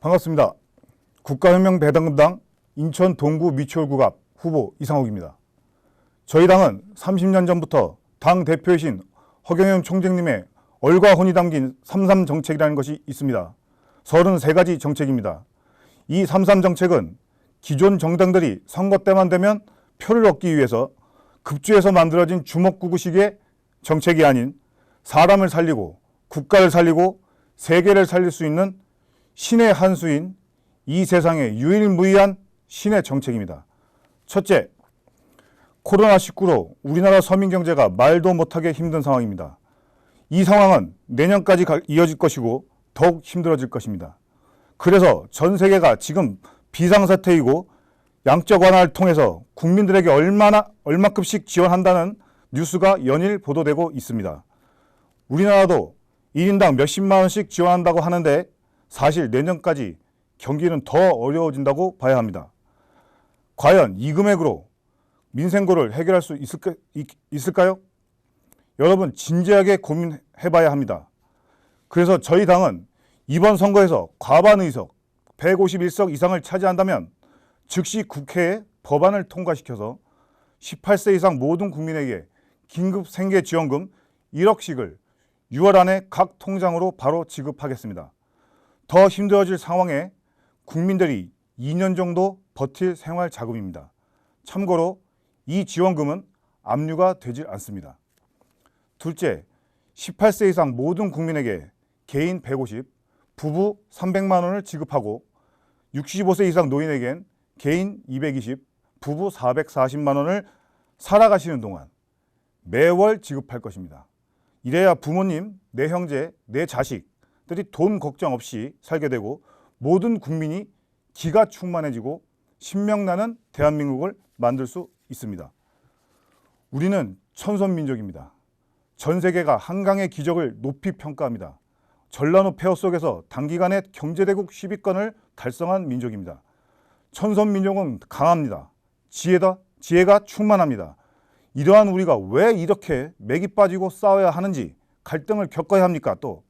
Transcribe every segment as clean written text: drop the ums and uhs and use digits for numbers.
반갑습니다. 국가혁명 배당금당 인천 동구 미추홀구 갑 후보 이상욱입니다. 저희 당은 30년 전부터 당 대표이신 허경영 총재님의 얼과 혼이 담긴 33 정책이라는 것이 있습니다. 33가지 정책입니다. 이 33 정책은 기존 정당들이 선거 때만 되면 표를 얻기 위해서 급주해서 만들어진 주먹구구식의 정책이 아닌 사람을 살리고 국가를 살리고 세계를 살릴 수 있는 신의 한 수인 이 세상의 유일무이한 신의 정책입니다. 첫째, 코로나19로 우리나라 서민 경제가 말도 못하게 힘든 상황입니다. 이 상황은 내년까지 이어질 것이고 더욱 힘들어질 것입니다. 그래서 전 세계가 지금 비상사태이고 양적 완화를 통해서 국민들에게 얼마급씩 지원한다는 뉴스가 연일 보도되고 있습니다. 우리나라도 1인당 몇십만 원씩 지원한다고 하는데 사실 내년까지 경기는 더 어려워진다고 봐야 합니다. 과연 이 금액으로 민생고를 해결할 수 있을까요? 여러분 진지하게 고민해봐야 합니다. 그래서 저희 당은 이번 선거에서 과반 의석 151석 이상을 차지한다면 즉시 국회에 법안을 통과시켜서 18세 이상 모든 국민에게 긴급 생계지원금 1억씩을 6월 안에 각 통장으로 바로 지급하겠습니다. 더 힘들어질 상황에 국민들이 2년 정도 버틸 생활 자금입니다. 참고로 이 지원금은 압류가 되질 않습니다. 둘째, 18세 이상 모든 국민에게 개인 150, 부부 300만 원을 지급하고 65세 이상 노인에겐 개인 220, 부부 440만 원을 살아가시는 동안 매월 지급할 것입니다. 이래야 부모님, 내 형제, 내 자식들이 돈 걱정 없이 살게 되고 모든 국민이 기가 충만해지고 신명나는 대한민국을 만들 수 있습니다. 우리는 천선민족입니다. 전 세계가 한강의 기적을 높이 평가합니다. 전라도 폐허 속에서 단기간에 경제대국 10위권을 달성한 민족입니다. 천선민족은 강합니다. 지혜가 충만합니다. 이러한 우리가 왜 이렇게 맥이 빠지고 싸워야 하는지 갈등을 겪어야 합니까? 또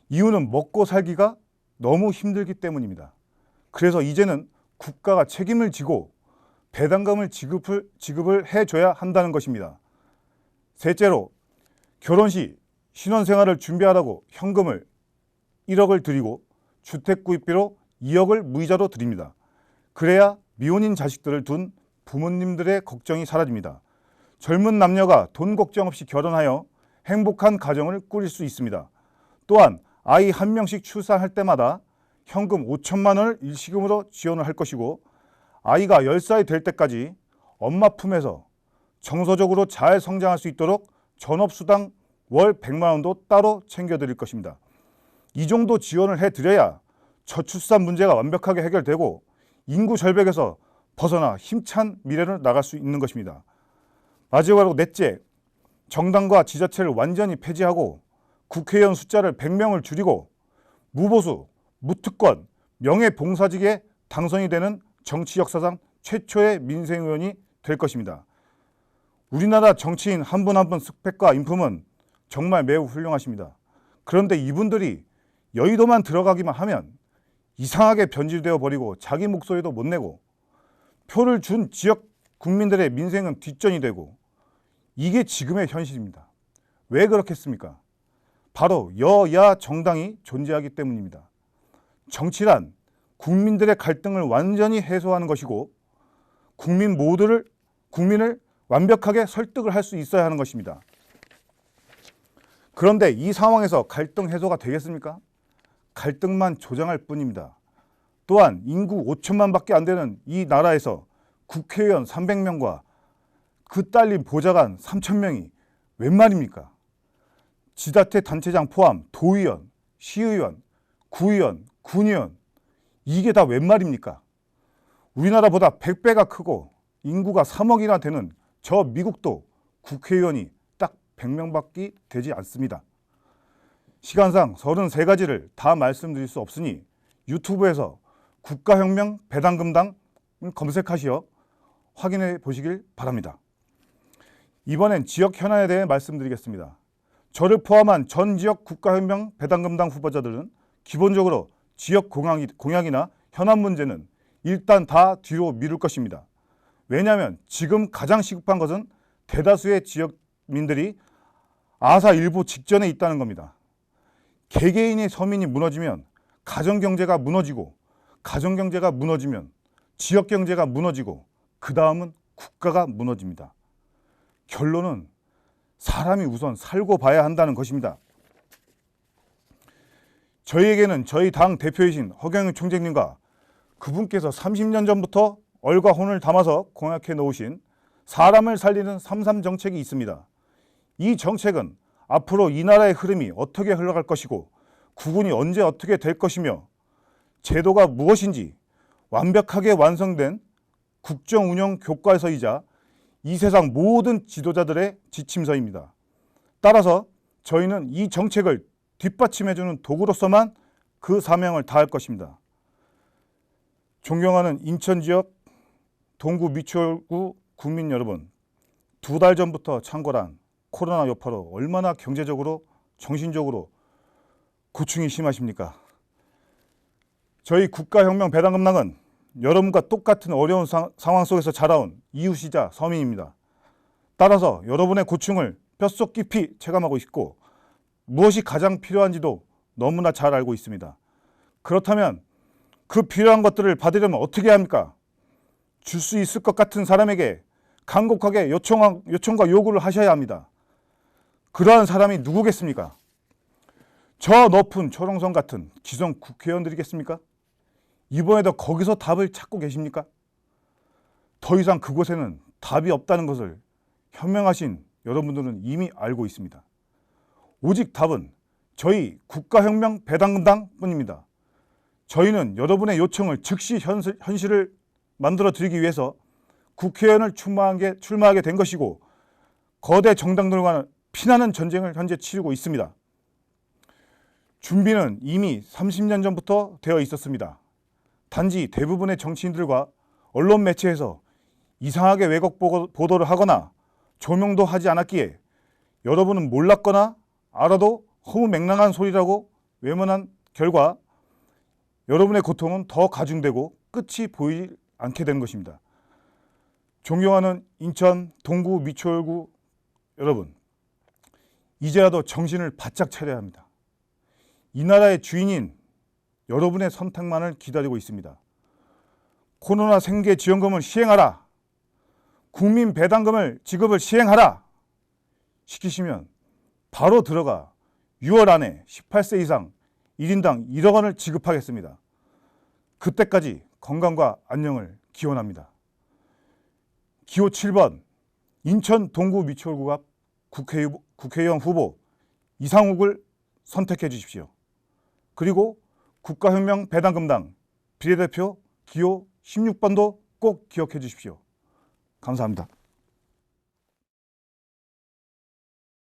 이유는 먹고 살기가 너무 힘들기 때문입니다. 그래서 이제는 국가가 책임을 지고 배당금을 지급을 해줘야 한다는 것입니다. 셋째로 결혼 시 신혼생활을 준비하라고 현금을 1억을 드리고 주택구입비로 2억을 무이자로 드립니다. 그래야 미혼인 자식들을 둔 부모님들의 걱정이 사라집니다. 젊은 남녀가 돈 걱정 없이 결혼하여 행복한 가정을 꾸릴 수 있습니다. 또한 아이 한 명씩 출산할 때마다 현금 5천만 원을 일시금으로 지원을 할 것이고 아이가 10살이 될 때까지 엄마 품에서 정서적으로 잘 성장할 수 있도록 전업수당 월 100만 원도 따로 챙겨드릴 것입니다. 이 정도 지원을 해드려야 저출산 문제가 완벽하게 해결되고 인구 절벽에서 벗어나 힘찬 미래를 나갈 수 있는 것입니다. 마지막으로 넷째, 정당과 지자체를 완전히 폐지하고 국회의원 숫자를 100명을 줄이고 무보수, 무특권, 명예봉사직에 당선이 되는 정치 역사상 최초의 민생의원이 될 것입니다. 우리나라 정치인 한 분 한 분 스펙과 인품은 정말 매우 훌륭하십니다. 그런데 이분들이 여의도만 들어가기만 하면 이상하게 변질되어 버리고 자기 목소리도 못 내고 표를 준 지역 국민들의 민생은 뒷전이 되고 이게 지금의 현실입니다. 왜 그렇겠습니까? 바로 여야 정당이 존재하기 때문입니다. 정치란 국민들의 갈등을 완전히 해소하는 것이고 국민을 완벽하게 설득을 할 수 있어야 하는 것입니다. 그런데 이 상황에서 갈등 해소가 되겠습니까? 갈등만 조장할 뿐입니다. 또한 인구 5천만밖에 안 되는 이 나라에서 국회의원 300명과 그 딸린 보좌관 3,000명이 웬 말입니까? 지자체 단체장 포함 도의원, 시의원, 구의원, 군의원 이게 다 웬 말입니까? 우리나라보다 100배가 크고 인구가 3억이나 되는 저 미국도 국회의원이 딱 100명밖에 되지 않습니다. 시간상 33가지를 다 말씀드릴 수 없으니 유튜브에서 국가혁명 배당금당 검색하시어 확인해 보시길 바랍니다. 이번엔 지역 현안에 대해 말씀드리겠습니다. 저를 포함한 전 지역 국가혁명 배당금당 후보자들은 기본적으로 지역 공약이나 현안 문제는 일단 다 뒤로 미룰 것입니다. 왜냐하면 지금 가장 시급한 것은 대다수의 지역민들이 아사 일부 직전에 있다는 겁니다. 개개인의 서민이 무너지면 가정경제가 무너지고, 가정경제가 무너지면 지역경제가 무너지고, 그 다음은 국가가 무너집니다. 결론은 사람이 우선 살고 봐야 한다는 것입니다. 저희에게는 저희 당 대표이신 허경영 총재님과 그분께서 30년 전부터 얼과 혼을 담아서 공약해 놓으신 사람을 살리는 3.3 정책이 있습니다. 이 정책은 앞으로 이 나라의 흐름이 어떻게 흘러갈 것이고 국군이 언제 어떻게 될 것이며 제도가 무엇인지 완벽하게 완성된 국정 운영 교과서이자 이 세상 모든 지도자들의 지침서입니다. 따라서 저희는 이 정책을 뒷받침해주는 도구로서만 그 사명을 다할 것입니다. 존경하는 인천 지역 동구 미추홀구 국민 여러분, 2달 전부터 창궐한 코로나 여파로 얼마나 경제적으로, 정신적으로 고충이 심하십니까? 저희 국가혁명배당금당은 여러분과 똑같은 어려운 상황 속에서 자라온 이웃이자 서민입니다. 따라서 여러분의 고충을 뼛속 깊이 체감하고 있고 무엇이 가장 필요한지도 너무나 잘 알고 있습니다. 그렇다면 그 필요한 것들을 받으려면 어떻게 합니까? 줄 수 있을 것 같은 사람에게 간곡하게 요청과 요구를 하셔야 합니다. 그러한 사람이 누구겠습니까? 저 높은 초롱성 같은 기성 국회의원들이겠습니까? 이번에도 거기서 답을 찾고 계십니까? 더 이상 그곳에는 답이 없다는 것을 현명하신 여러분들은 이미 알고 있습니다. 오직 답은 저희 국가혁명배당금당 뿐입니다. 저희는 여러분의 요청을 즉시 현실을 만들어 드리기 위해서 국회의원을 출마하게 된 것이고 거대 정당들과는 피나는 전쟁을 현재 치르고 있습니다. 준비는 이미 30년 전부터 되어 있었습니다. 단지 대부분의 정치인들과 언론 매체에서 이상하게 왜곡 보도를 하거나 조명도 하지 않았기에 여러분은 몰랐거나 알아도 허무맹랑한 소리라고 외면한 결과 여러분의 고통은 더 가중되고 끝이 보이지 않게 되는 것입니다. 존경하는 인천 동구 미추홀구 여러분, 이제라도 정신을 바짝 차려야 합니다. 이 나라의 주인인 여러분의 선택만을 기다리고 있습니다. 코로나 생계 지원금을 시행하라. 국민 배당금을 지급을 시행하라. 시키시면 바로 들어가 6월 안에 18세 이상 1인당 1억 원을 지급하겠습니다. 그때까지 건강과 안녕을 기원합니다. 기호 7번 인천 동구 미추홀구갑 국회의원 후보 이상욱을 선택해 주십시오. 그리고 국가혁명배당금당 비례대표 기호 16번도 꼭 기억해 주십시오. 감사합니다.